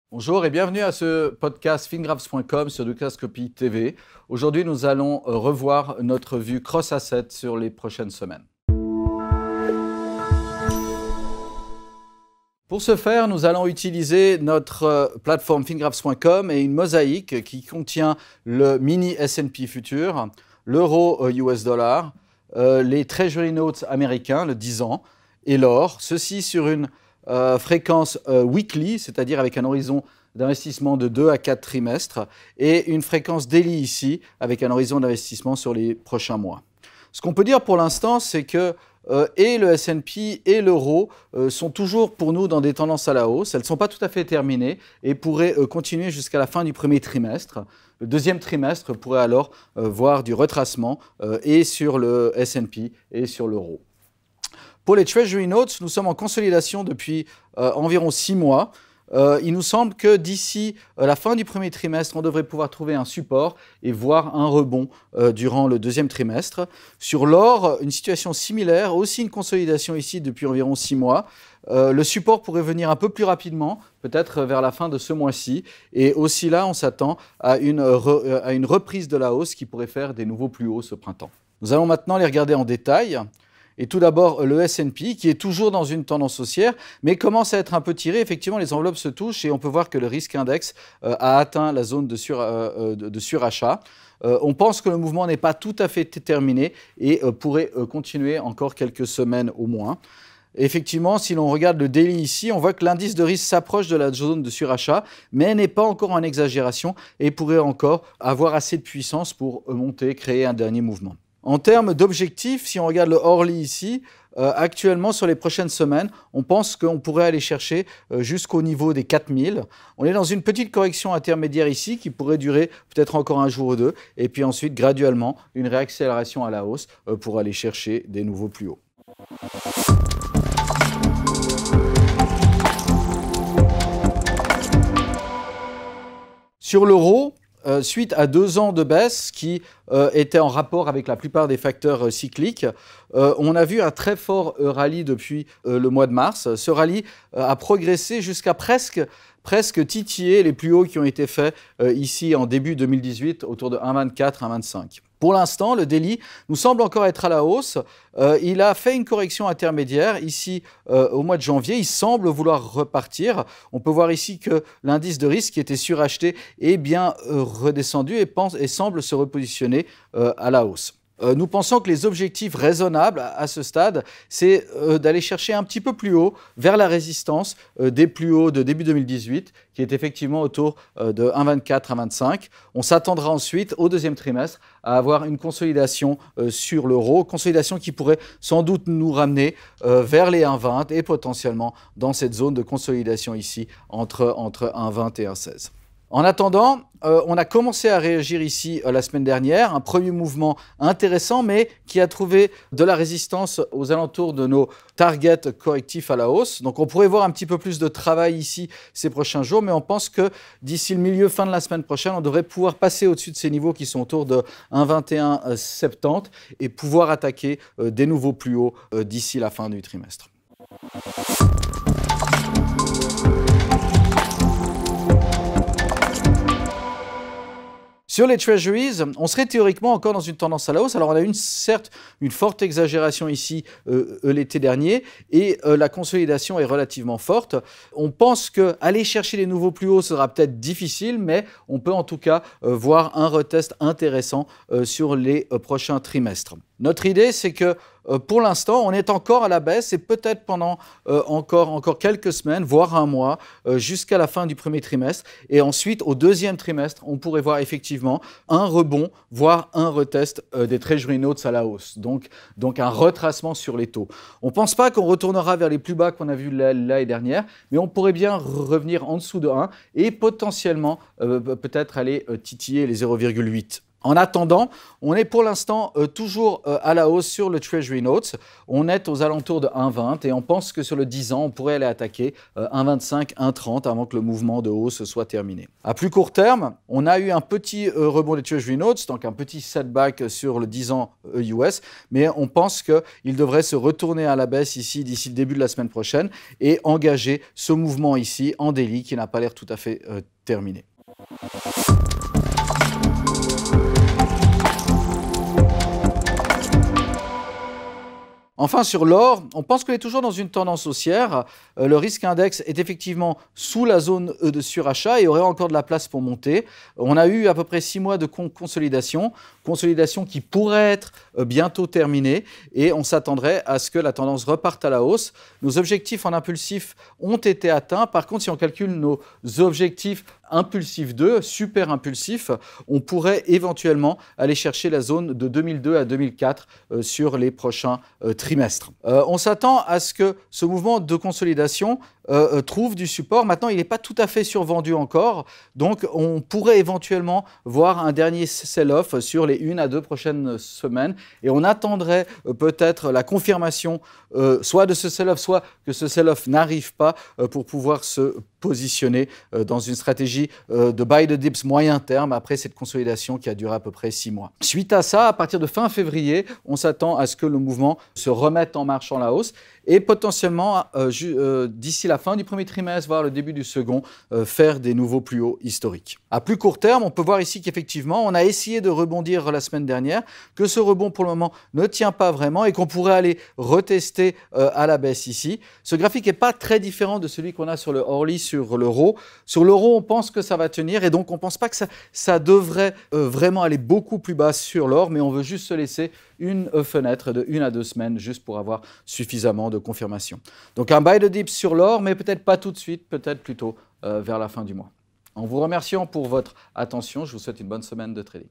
Bonjour et bienvenue à ce podcast fingraphs.com sur Dukascopy TV. Aujourd'hui, nous allons revoir notre vue cross-asset sur les prochaines semaines. Pour ce faire, nous allons utiliser notre plateforme fingraphs.com et une mosaïque qui contient le mini S&P futur, l'euro US dollar, les Treasury Notes américains, le 10 ans, et l'or. Ceci sur une fréquence weekly, c'est-à-dire avec un horizon d'investissement de 2 à 4 trimestres, et une fréquence daily ici, avec un horizon d'investissement sur les prochains mois. Ce qu'on peut dire pour l'instant, c'est que et le S&P et l'euro sont toujours pour nous dans des tendances à la hausse. Elles ne sont pas tout à fait terminées et pourraient continuer jusqu'à la fin du premier trimestre. Le deuxième trimestre pourrait alors voir du retracement et sur le S&P et sur l'euro. Pour les Treasury Notes, nous sommes en consolidation depuis environ 6 mois. Il nous semble que d'ici la fin du premier trimestre, on devrait pouvoir trouver un support et voir un rebond durant le deuxième trimestre. Sur l'or, une situation similaire, aussi une consolidation ici depuis environ 6 mois. Le support pourrait venir un peu plus rapidement, peut-être vers la fin de ce mois-ci. Et aussi là, on s'attend à une reprise de la hausse qui pourrait faire des nouveaux plus hauts ce printemps. Nous allons maintenant les regarder en détail. Et tout d'abord, le S&P, qui est toujours dans une tendance haussière, mais commence à être un peu tiré. Effectivement, les enveloppes se touchent et on peut voir que le risque index a atteint la zone de surachat. On pense que le mouvement n'est pas tout à fait terminé et pourrait continuer encore quelques semaines au moins. Effectivement, si l'on regarde le daily ici, on voit que l'indice de risque s'approche de la zone de surachat, mais n'est pas encore en exagération et pourrait encore avoir assez de puissance pour monter, créer un dernier mouvement. En termes d'objectifs, si on regarde le Orly ici, actuellement sur les prochaines semaines, on pense qu'on pourrait aller chercher jusqu'au niveau des 4000. On est dans une petite correction intermédiaire ici qui pourrait durer peut-être encore un jour ou deux, et puis ensuite graduellement une réaccélération à la hausse pour aller chercher des nouveaux plus hauts. Sur l'euro, suite à 2 ans de baisse qui étaient en rapport avec la plupart des facteurs cycliques, on a vu un très fort rallye depuis le mois de mars. Ce rallye a progressé jusqu'à presque titiller les plus hauts qui ont été faits ici en début 2018, autour de 1,24, 1,25. Pour l'instant, le daily nous semble encore être à la hausse. Il a fait une correction intermédiaire ici au mois de janvier. Il semble vouloir repartir. On peut voir ici que l'indice de risque qui était suracheté est bien redescendu et semble se repositionner à la hausse. Nous pensons que les objectifs raisonnables à ce stade, c'est d'aller chercher un petit peu plus haut vers la résistance des plus hauts de début 2018, qui est effectivement autour de 1,24, 1,25. On s'attendra ensuite, au deuxième trimestre, à avoir une consolidation sur l'euro, consolidation qui pourrait sans doute nous ramener vers les 1,20 et potentiellement dans cette zone de consolidation ici entre 1,20 et 1,16. En attendant, on a commencé à réagir ici la semaine dernière, un premier mouvement intéressant mais qui a trouvé de la résistance aux alentours de nos targets correctifs à la hausse. Donc on pourrait voir un petit peu plus de travail ici ces prochains jours, mais on pense que d'ici le milieu, fin de la semaine prochaine, on devrait pouvoir passer au-dessus de ces niveaux qui sont autour de 1,2170 et pouvoir attaquer des nouveaux plus hauts d'ici la fin du trimestre. Sur les Treasuries, on serait théoriquement encore dans une tendance à la hausse. Alors on a certes une forte exagération ici l'été dernier et la consolidation est relativement forte. On pense qu'aller chercher les nouveaux plus hauts sera peut-être difficile, mais on peut en tout cas voir un retest intéressant sur les prochains trimestres. Notre idée, c'est que pour l'instant, on est encore à la baisse et peut-être pendant encore quelques semaines, voire un mois, jusqu'à la fin du premier trimestre. Et ensuite, au deuxième trimestre, on pourrait voir effectivement un rebond, voire un retest des Treasury Notes à la hausse. Donc un retracement sur les taux. On ne pense pas qu'on retournera vers les plus bas qu'on a vus l'année dernière, mais on pourrait bien revenir en dessous de 1 et potentiellement peut-être aller titiller les 0,8. En attendant, on est pour l'instant toujours à la hausse sur le Treasury Notes. On est aux alentours de 1,20 et on pense que sur le 10 ans, on pourrait aller attaquer 1,25, 1,30 avant que le mouvement de hausse soit terminé. À plus court terme, on a eu un petit rebond des Treasury Notes, donc un petit setback sur le 10 ans US, mais on pense qu'il devrait se retourner à la baisse ici d'ici le début de la semaine prochaine et engager ce mouvement ici en daily qui n'a pas l'air tout à fait terminé. Enfin, sur l'or, on pense qu'on est toujours dans une tendance haussière. Le risque index est effectivement sous la zone de surachat et aurait encore de la place pour monter. On a eu à peu près 6 mois de consolidation qui pourrait être bientôt terminée et on s'attendrait à ce que la tendance reparte à la hausse. Nos objectifs en impulsif ont été atteints. Par contre, si on calcule nos objectifs impulsif 2, super impulsif, on pourrait éventuellement aller chercher la zone de 2002 à 2004 sur les prochains trimestres. On s'attend à ce que ce mouvement de consolidation trouve du support. Maintenant, il n'est pas tout à fait survendu encore, donc on pourrait éventuellement voir un dernier sell-off sur les 1 à 2 prochaines semaines et on attendrait peut-être la confirmation soit de ce sell-off, soit que ce sell-off n'arrive pas pour pouvoir se positionner dans une stratégie de buy the dips moyen terme après cette consolidation qui a duré à peu près 6 mois. Suite à ça, à partir de fin février, on s'attend à ce que le mouvement se remette en marche en la hausse et potentiellement d'ici la fin du premier trimestre, voire le début du second, faire des nouveaux plus hauts historiques. À plus court terme, on peut voir ici qu'effectivement, on a essayé de rebondir la semaine dernière, que ce rebond pour le moment ne tient pas vraiment et qu'on pourrait aller retester à la baisse ici. Ce graphique n'est pas très différent de celui qu'on a sur le Orly sur l'euro. Sur l'euro, on pense que ça va tenir et donc on ne pense pas que ça devrait vraiment aller beaucoup plus bas sur l'or, mais on veut juste se laisser une fenêtre de 1 à 2 semaines juste pour avoir suffisamment de confirmation. Donc un buy the dips sur l'or, mais peut-être pas tout de suite, peut-être plutôt vers la fin du mois. En vous remerciant pour votre attention, je vous souhaite une bonne semaine de trading.